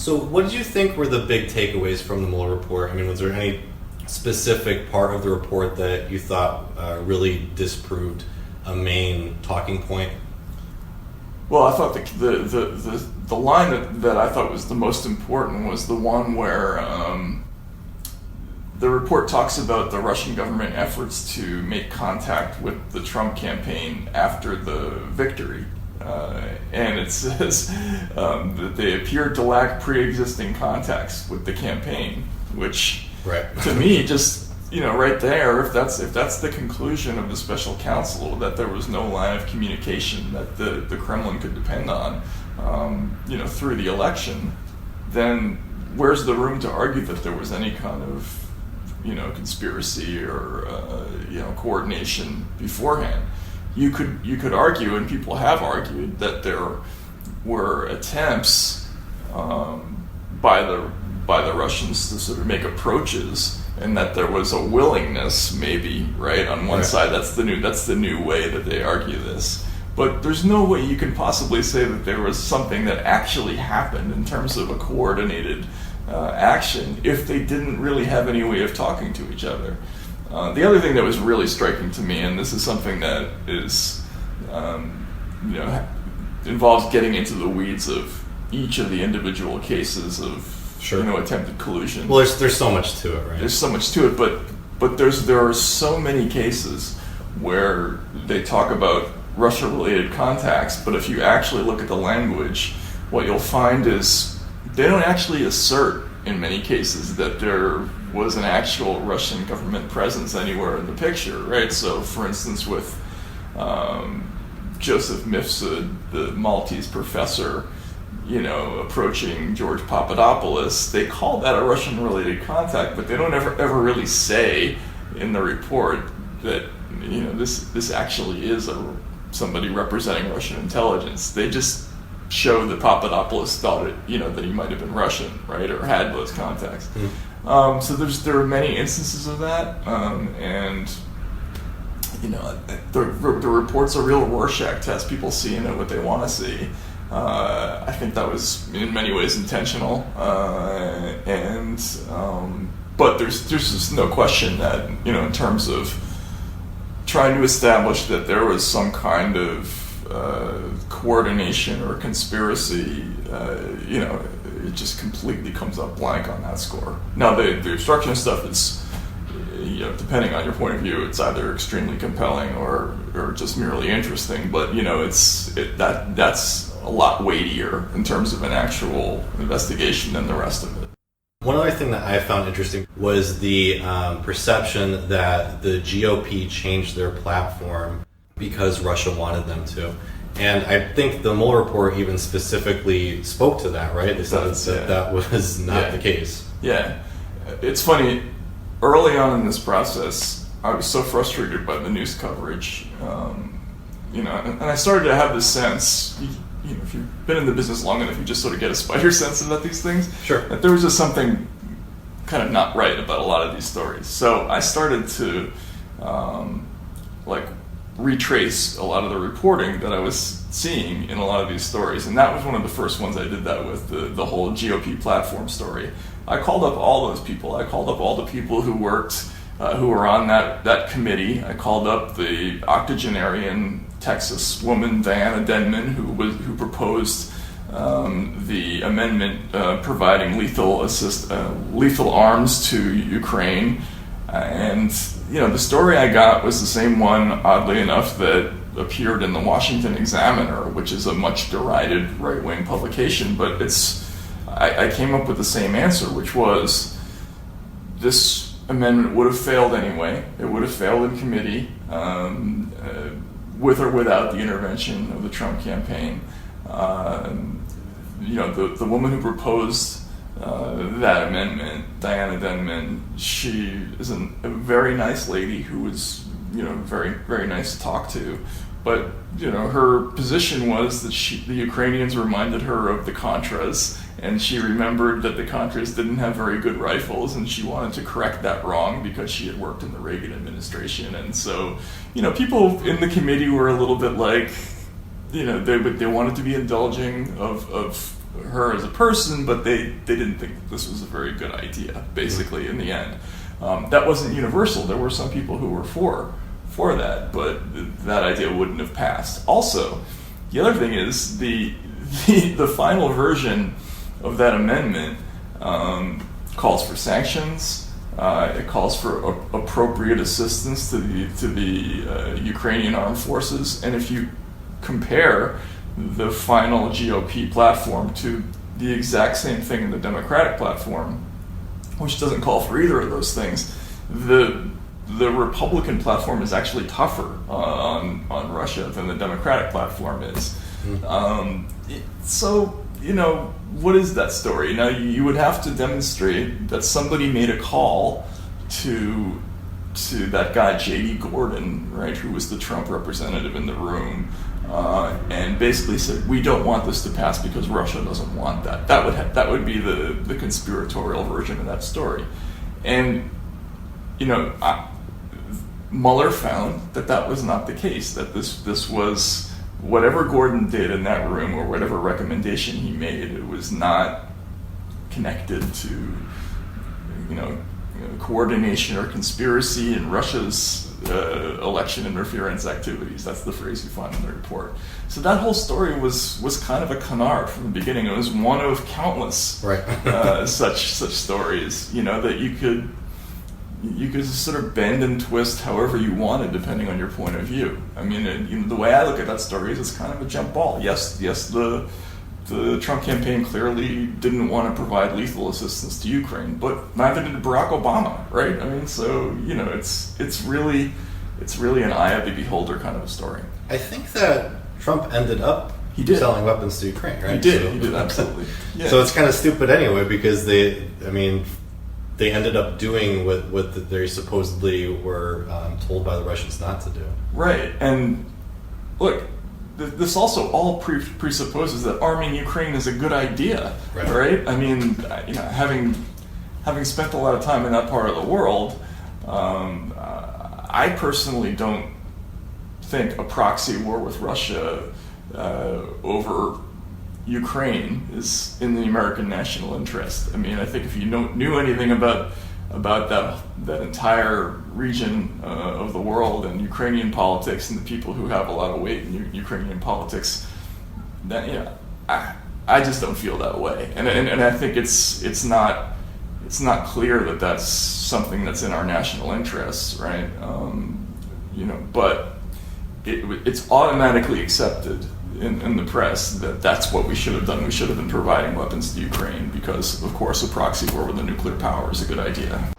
So what did you think were the big takeaways from the Mueller report? I mean, was there any specific part of the report that you thought really disproved a main talking point? Well, I thought the line that I thought was the most important was the one where the report talks about the Russian government efforts to make contact with the Trump campaign after the victory. And it says that they appeared to lack pre-existing contacts with the campaign, which to me just, right there, if that's the conclusion of the special counsel, that there was no line of communication that the Kremlin could depend on, through the election, then where's the room to argue that there was any kind of, conspiracy or, coordination beforehand? You could argue, and people have argued, that there were attempts by the Russians to sort of make approaches, and that there was a willingness, maybe, right, on one side. That's the new way that they argue this. But there's no way you can possibly say that there was something that actually happened in terms of a coordinated action if they didn't really have any way of talking to each other. The other thing that was really striking to me, and this is something that is, involves getting into the weeds of each of the individual cases of attempted collusion. Well, there's so much to it, right? There's so much to it, but there are so many cases where they talk about Russia-related contacts, but if you actually look at the language, what you'll find is they don't actually assert in many cases that there was an actual Russian government presence anywhere in the picture, right? So, for instance, with Joseph Mifsud, the Maltese professor, approaching George Papadopoulos, they call that a Russian-related contact, but they don't ever really say in the report that this actually is somebody representing Russian intelligence. They just show that Papadopoulos thought that he might have been Russian, right, or had those contacts. So there are many instances of that, and the report's a real Rorschach test. People see what they want to see. I think that was in many ways intentional, but there's just no question that in terms of trying to establish that there was some kind of coordination or conspiracy, it just completely comes up blank on that score. Now, the obstruction stuff is, depending on your point of view, it's either extremely compelling or just merely interesting. But that's a lot weightier in terms of an actual investigation than the rest of it. One other thing that I found interesting was the perception that the GOP changed their platform because Russia wanted them to. And I think the Mueller report even specifically spoke to that, right? They said that was not the case. Yeah. It's funny, early on in this process, I was so frustrated by the news coverage, and I started to have this sense, if you've been in the business long enough, you just sort of get a spider sense about these things. Sure. That there was just something kind of not right about a lot of these stories. So I started to, retrace a lot of the reporting that I was seeing in a lot of these stories, and that was one of the first ones I did that with, the whole GOP platform story. I called up all those people. I called up all the people who worked, who were on that committee. I called up the octogenarian Texas woman Diana Denman, who proposed the amendment providing lethal arms to Ukraine, and the story I got was the same one, oddly enough, that appeared in the Washington Examiner, which is a much derided right-wing publication, but I came up with the same answer, which was this amendment would have failed anyway. It would have failed in committee, with or without the intervention of the Trump campaign. The woman who proposed that amendment, Diana Denman, she is a very nice lady who was, very, very nice to talk to. But, her position was that the Ukrainians reminded her of the Contras, and she remembered that the Contras didn't have very good rifles, and she wanted to correct that wrong because she had worked in the Reagan administration. And so, people in the committee were a little bit like, they wanted to be indulging of her as a person, but they didn't think this was a very good idea, basically, in the end. That wasn't universal. There were some people who were for that, but that idea wouldn't have passed. Also, the other thing is the final version of that amendment calls for sanctions. It calls for appropriate assistance to the Ukrainian armed forces, and if you compare the final GOP platform to the exact same thing in the Democratic platform, which doesn't call for either of those things, the Republican platform is actually tougher on Russia than the Democratic platform is. So, what is that story? Now, you would have to demonstrate that somebody made a call to that guy J.D. Gordon, right, who was the Trump representative in the room, and basically said, we don't want this to pass because Russia doesn't want that. That would be the conspiratorial version of that story. And, Mueller found that was not the case, that this was whatever Gordon did in that room or whatever recommendation he made, it was not connected to, coordination or conspiracy in Russia's election interference activities. That's the phrase you find in the report. So that whole story was kind of a canard from the beginning. It was one of countless such stories, that you could sort of bend and twist however you wanted depending on your point of view. I mean, the way I look at that story is it's kind of a jump ball. Yes, the Trump campaign clearly didn't want to provide lethal assistance to Ukraine, but neither did Barack Obama, right? I mean, so it's really an eye of the beholder kind of a story. I think that Trump ended up selling weapons to Ukraine, right? He did, absolutely. Yeah. So it's kind of stupid anyway, because they ended up doing what they supposedly were told by the Russians not to do. Right, and look, this also all presupposes that arming Ukraine is a good idea, right? I mean, having spent a lot of time in that part of the world, I personally don't think a proxy war with Russia over Ukraine is in the American national interest. I mean, I think if you knew anything about that entire region of the world and Ukrainian politics and the people who have a lot of weight in Ukrainian politics, then I just don't feel that way. And I think it's not clear that that's something that's in our national interests, right? But it's automatically accepted in the press that that's what we should have done. We should have been providing weapons to Ukraine because, of course, a proxy war with a nuclear power is a good idea.